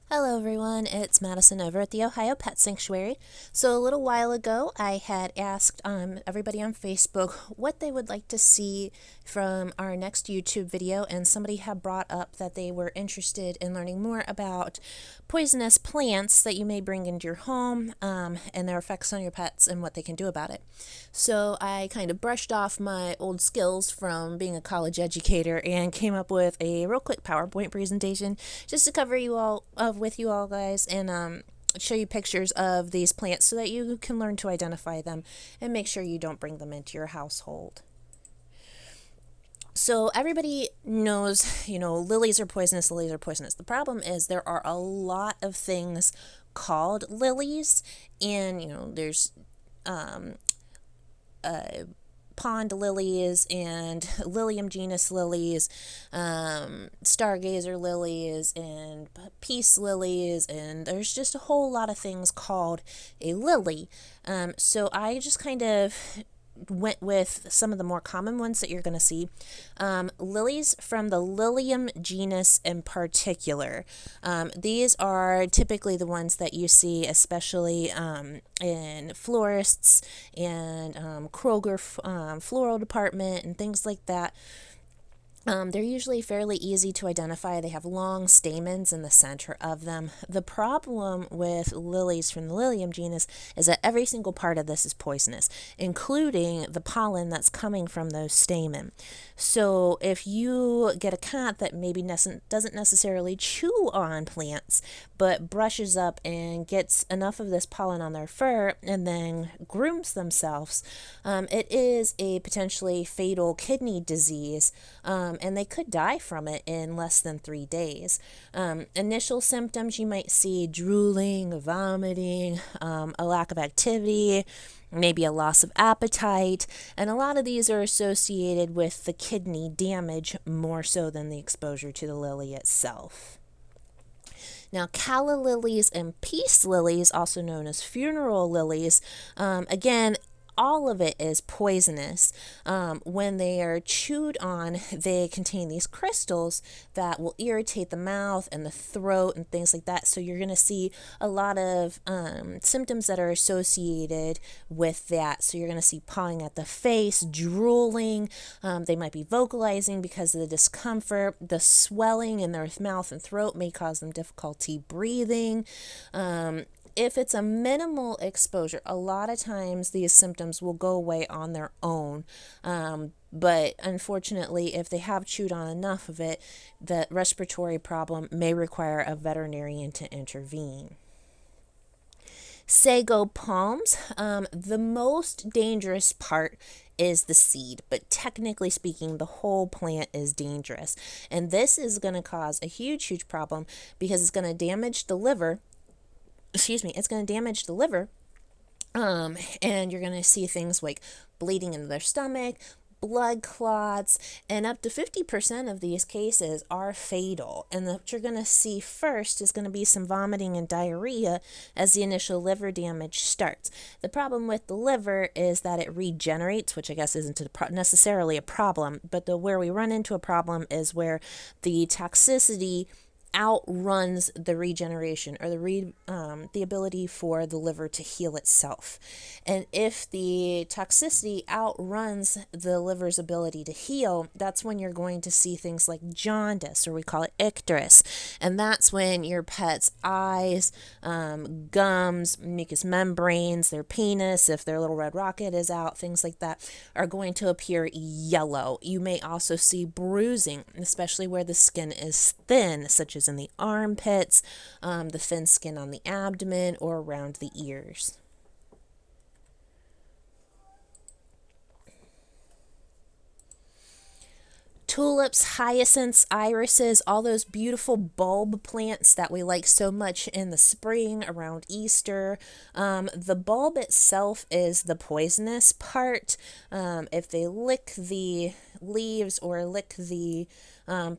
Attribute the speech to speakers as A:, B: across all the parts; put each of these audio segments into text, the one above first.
A: Hello everyone, it's Madison over at the Ohio Pet Sanctuary. So a little while ago I had asked everybody on Facebook what they would like to see from our next YouTube video, and somebody had brought up that they were interested in learning more about poisonous plants that you may bring into your home and their effects on your pets and what they can do about it. So I kind of brushed off my old skills from being a college educator and came up with a real quick PowerPoint presentation just to cover you all with you all guys and show you pictures of these plants so that you can learn to identify them and make sure you don't bring them into your household. So everybody knows, lilies are poisonous, lilies are poisonous. The problem is there are a lot of things called lilies, and, there's pond lilies and Lilium genus lilies, stargazer lilies and peace lilies, and there's just a whole lot of things called a lily. So I just kind of went with some of the more common ones that you're going to see. Lilies from the Lilium genus in particular. These are typically the ones that you see, especially in florists and Kroger floral department and things like that. They're usually fairly easy to identify. They have long stamens in the center of them. The problem with lilies from the Lilium genus is that every single part of this is poisonous, including the pollen that's coming from those stamen. So if you get a cat that maybe doesn't necessarily chew on plants, but brushes up and gets enough of this pollen on their fur and then grooms themselves, it is a potentially fatal kidney disease. And they could die from it in less than 3 days. Initial symptoms, you might see drooling, vomiting, a lack of activity, maybe a loss of appetite, and a lot of these are associated with the kidney damage more so than the exposure to the lily itself. Now, calla lilies and peace lilies, also known as funeral lilies, again, all of it is poisonous. When they are chewed on, they contain these crystals that will irritate the mouth and the throat and things like that. So you're going to see a lot of symptoms that are associated with that. So you're going to see pawing at the face, drooling. They might be vocalizing because of the discomfort. The swelling in their mouth and throat may cause them difficulty breathing. If it's a minimal exposure, a lot of times these symptoms will go away on their own. But unfortunately, if they have chewed on enough of it, the respiratory problem may require a veterinarian to intervene. Sago palms, the most dangerous part is the seed, but technically speaking, the whole plant is dangerous. And this is going to cause a huge problem because it's going to damage the liver. It's going to damage the liver, and you're going to see things like bleeding into their stomach, blood clots, and up to 50% of these cases are fatal. And what you're going to see first is going to be some vomiting and diarrhea as the initial liver damage starts. The problem with the liver is that it regenerates, which I guess isn't necessarily a problem, but where we run into a problem is where the toxicity outruns the regeneration, or the ability for the liver to heal itself. And if the toxicity outruns the liver's ability to heal, that's when you're going to see things like jaundice, or we call it icterus. And that's when your pet's eyes, gums, mucous membranes, their penis, if their little red rocket is out, things like that, are going to appear yellow. You may also see bruising, especially where the skin is thin, such as in the armpits, the thin skin on the abdomen, or around the ears. Tulips, hyacinths, irises, all those beautiful bulb plants that we like so much in the spring around Easter. The bulb itself is the poisonous part. If they lick the leaves or lick the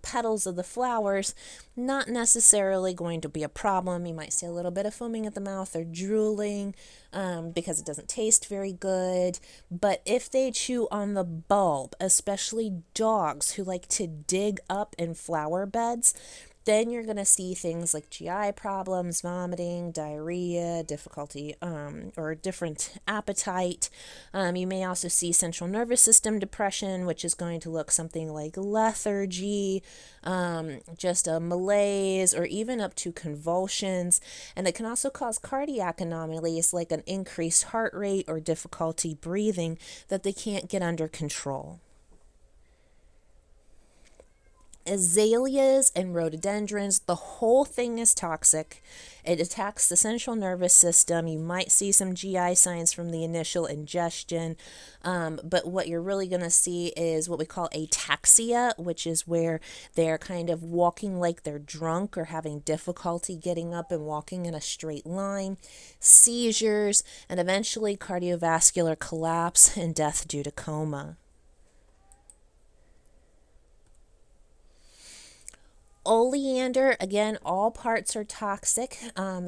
A: petals of the flowers, not necessarily going to be a problem. You might see a little bit of foaming at the mouth or drooling because it doesn't taste very good. But if they chew on the bulb, especially dogs who like to dig up in flower beds, Then you're going to see things like GI problems, vomiting, diarrhea, difficulty or different appetite. You may also see central nervous system depression, which is going to look something like lethargy, just a malaise, or even up to convulsions. And it can also cause cardiac anomalies like an increased heart rate or difficulty breathing that they can't get under control. Azaleas and rhododendrons, the whole thing is toxic. It attacks the central nervous system. You might see some GI signs from the initial ingestion, but what you're really going to see is what we call ataxia, which is where they're kind of walking like they're drunk or having difficulty getting up and walking in a straight line, seizures, and eventually cardiovascular collapse and death due to coma. Oleander, again, all parts are toxic.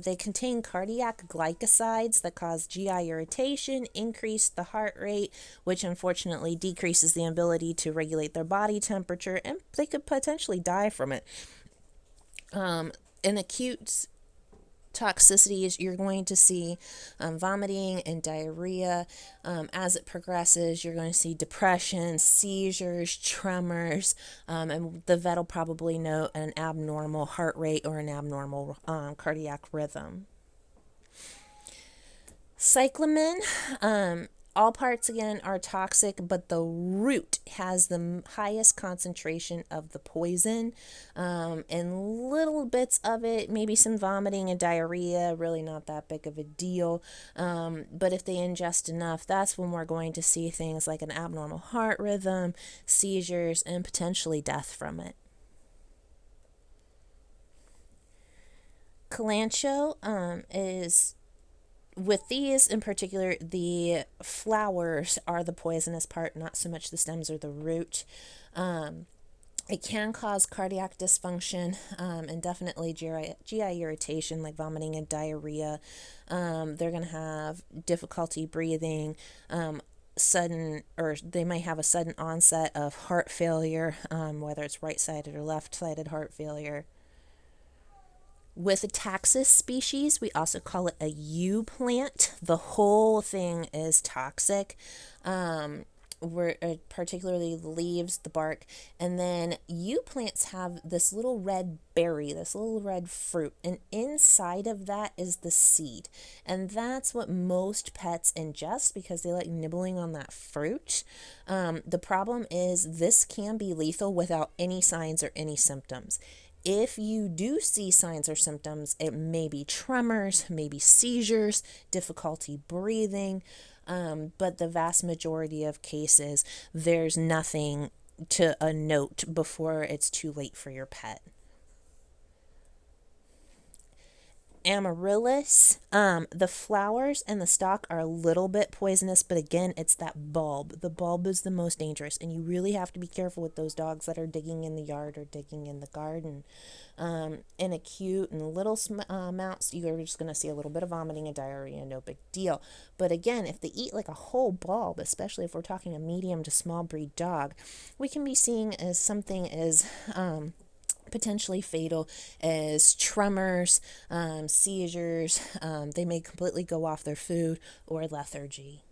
A: They contain cardiac glycosides that cause GI irritation, increase the heart rate, which unfortunately decreases the ability to regulate their body temperature, and they could potentially die from it. In acute toxicities, you're going to see vomiting and diarrhea. As it progresses, you're going to see depression, seizures, tremors, and the vet will probably note an abnormal heart rate or an abnormal cardiac rhythm. Cyclamen, all parts again are toxic, but the root has the highest concentration of the poison, and little bits of it, maybe some vomiting and diarrhea, really not that big of a deal. But if they ingest enough, that's when we're going to see things like an abnormal heart rhythm, seizures, and potentially death from it. Kalanchoe is, with these in particular, the flowers are the poisonous part, not so much the stems or the root. It can cause cardiac dysfunction and definitely GI irritation like vomiting and diarrhea. They're going to have difficulty breathing, they might have a sudden onset of heart failure, whether it's right-sided or left-sided heart failure. With a Taxus species, we also call it a yew plant. The whole thing is toxic, particularly the leaves, the bark. And then yew plants have this little red berry, this little red fruit, and inside of that is the seed. And that's what most pets ingest because they like nibbling on that fruit. The problem is this can be lethal without any signs or any symptoms. If you do see signs or symptoms, it may be tremors, maybe seizures, difficulty breathing, but the vast majority of cases, there's nothing to note before it's too late for your pet. Amaryllis, the flowers and the stalk are a little bit poisonous, but again, it's that bulb. The bulb is the most dangerous, and you really have to be careful with those dogs that are digging in the yard or digging in the garden. In acute and little amounts, you're just going to see a little bit of vomiting and diarrhea, no big deal. But again, if they eat like a whole bulb, especially if we're talking a medium to small breed dog, we can be seeing as something as potentially fatal as tremors, seizures. They may completely go off their food, or lethargy.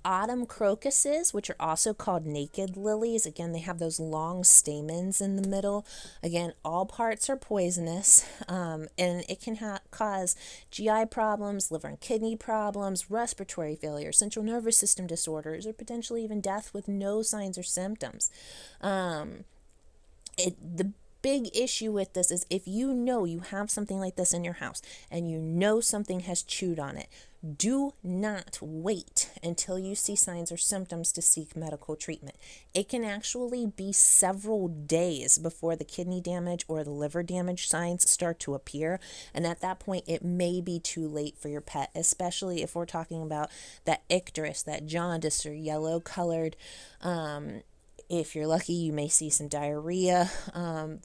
A: Autumn crocuses, which are also called naked lilies. Again, they have those long stamens in the middle. Again, all parts are poisonous, and it can cause GI problems, liver and kidney problems, respiratory failure, central nervous system disorders, or potentially even death with no signs or symptoms. The big issue with this is if you know you have something like this in your house and you know something has chewed on it, do not wait until you see signs or symptoms to seek medical treatment. It can actually be several days before the kidney damage or the liver damage signs start to appear, and at that point it may be too late for your pet, especially if we're talking about that icterus, that jaundice or yellow colored If you're lucky, you may see some diarrhea.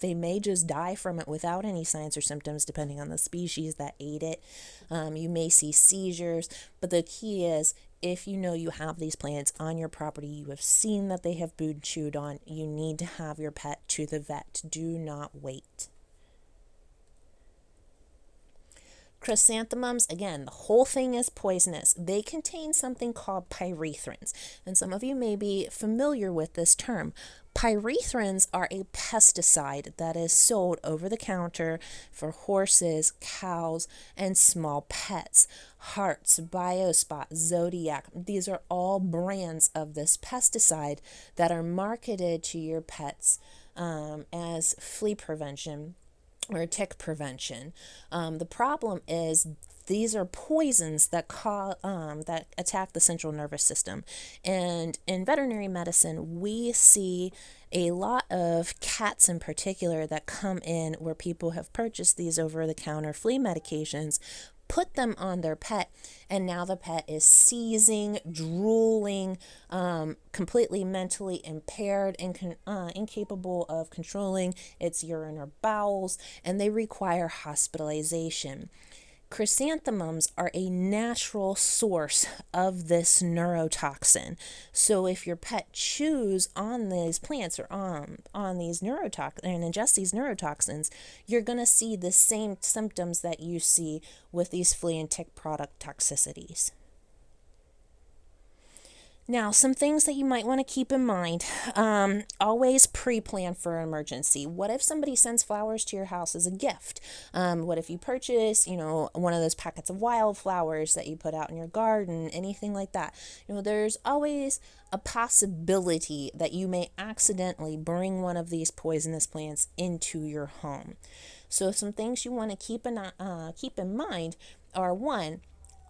A: They may just die from it without any signs or symptoms, depending on the species that ate it. You may see seizures, but the key is, if you know you have these plants on your property, you have seen that they have been chewed on, you need to have your pet to the vet. Do not wait. Chrysanthemums, again, the whole thing is poisonous. They contain something called pyrethrins, and some of you may be familiar with this term. Pyrethrins are a pesticide that is sold over the counter for horses, cows, and small pets. Hartz, Biospot, Zodiac, these are all brands of this pesticide that are marketed to your pets as flea prevention or tick prevention. The problem is these are poisons that that attack the central nervous system. And in veterinary medicine, we see a lot of cats in particular that come in where people have purchased these over-the-counter flea medications, put them on their pet, and now the pet is seizing, drooling, completely mentally impaired and incapable of controlling its urine or bowels, and they require hospitalization. Chrysanthemums are a natural source of this neurotoxin. So if your pet chews on these plants or on these neurotoxins and ingests these neurotoxins, you're going to see the same symptoms that you see with these flea and tick product toxicities. Now, some things that you might want to keep in mind. Always pre-plan for an emergency. What if somebody sends flowers to your house as a gift? What if you purchase, one of those packets of wildflowers that you put out in your garden, anything like that? There's always a possibility that you may accidentally bring one of these poisonous plants into your home. So some things you want to keep in mind are, one,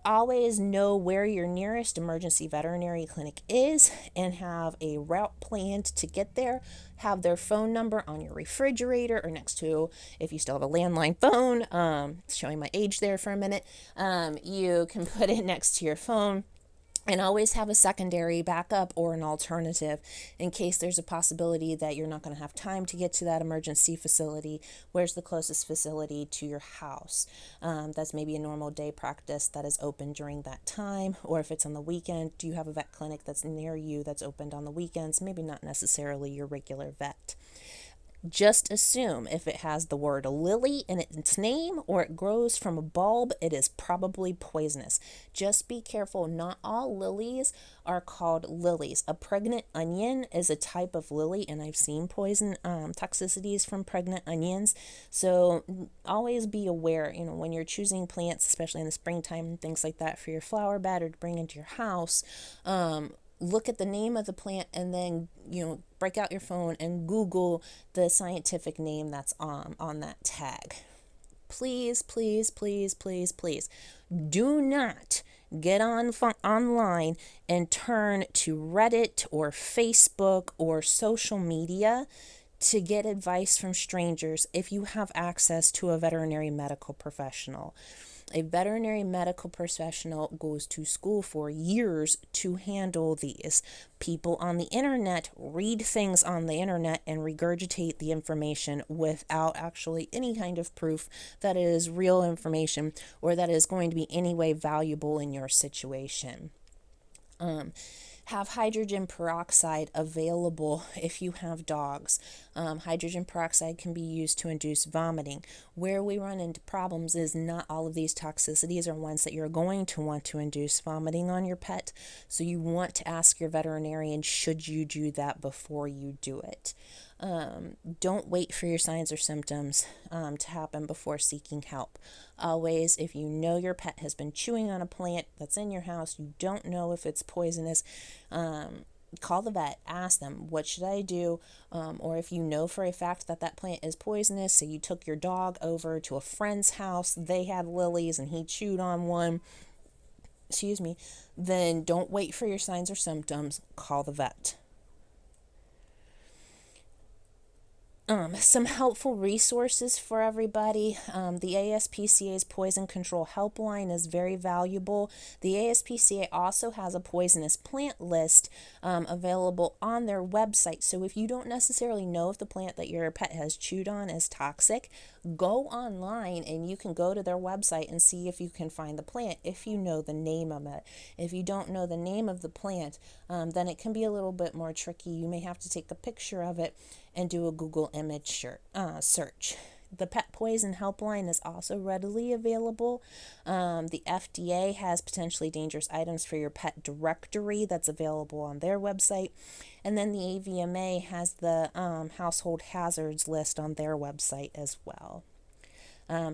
A: always know where your nearest emergency veterinary clinic is and have a route planned to get there. Have their phone number on your refrigerator or next to, if you still have a landline phone, showing my age there for a minute, you can put it next to your phone. And always have a secondary backup or an alternative in case there's a possibility that you're not going to have time to get to that emergency facility. Where's the closest facility to your house? That's maybe a normal day practice that is open during that time. Or if it's on the weekend, do you have a vet clinic that's near you that's opened on the weekends? Maybe not necessarily your regular vet. Just assume if it has the word lily in its name or it grows from a bulb, it is probably poisonous. Just be careful. Not all lilies are called lilies. A pregnant onion is a type of lily, and I've seen poison toxicities from pregnant onions. So always be aware, when you're choosing plants, especially in the springtime and things like that for your flower bed or to bring into your house. Look at the name of the plant and then, break out your phone and Google the scientific name that's on that tag. Please, please, please, please, please do not get online and turn to Reddit or Facebook or social media to get advice from strangers if you have access to a veterinary medical professional. A veterinary medical professional goes to school for years to handle these. People on the internet read things on the internet and regurgitate the information without actually any kind of proof that it is real information or that it is going to be any way valuable in your situation. Have hydrogen peroxide available if you have dogs. Hydrogen peroxide can be used to induce vomiting. Where we run into problems is not all of these toxicities are ones that you're going to want to induce vomiting on your pet. So you want to ask your veterinarian, should you do that before you do it? Don't wait for your signs or symptoms to happen before seeking help. Always, if you know your pet has been chewing on a plant that's in your house, you don't know if it's poisonous, call the vet, ask them, what should I do? Or if you know for a fact that that plant is poisonous, so you took your dog over to a friend's house, they had lilies and he chewed on one, then don't wait for your signs or symptoms, call the vet. Some helpful resources for everybody. The ASPCA's Poison Control Helpline is very valuable. The ASPCA also has a poisonous plant list available on their website. So if you don't necessarily know if the plant that your pet has chewed on is toxic, go online and you can go to their website and see if you can find the plant if you know the name of it. If you don't know the name of the plant, then it can be a little bit more tricky. You may have to take a picture of it and do a Google image search. The Pet Poison Helpline is also readily available. The FDA has potentially dangerous items for your pet directory that's available on their website. And then the AVMA has the household hazards list on their website as well.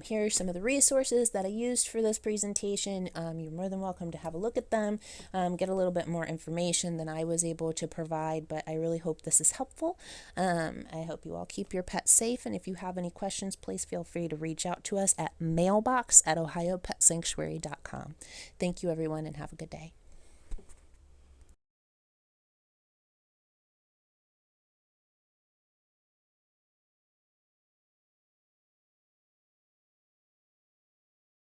A: Here are some of the resources that I used for this presentation. You're more than welcome to have a look at them, get a little bit more information than I was able to provide, but I really hope this is helpful. I hope you all keep your pets safe, and if you have any questions, please feel free to reach out to us at mailbox@ohiopetsanctuary.com. Thank you, everyone, and have a good day.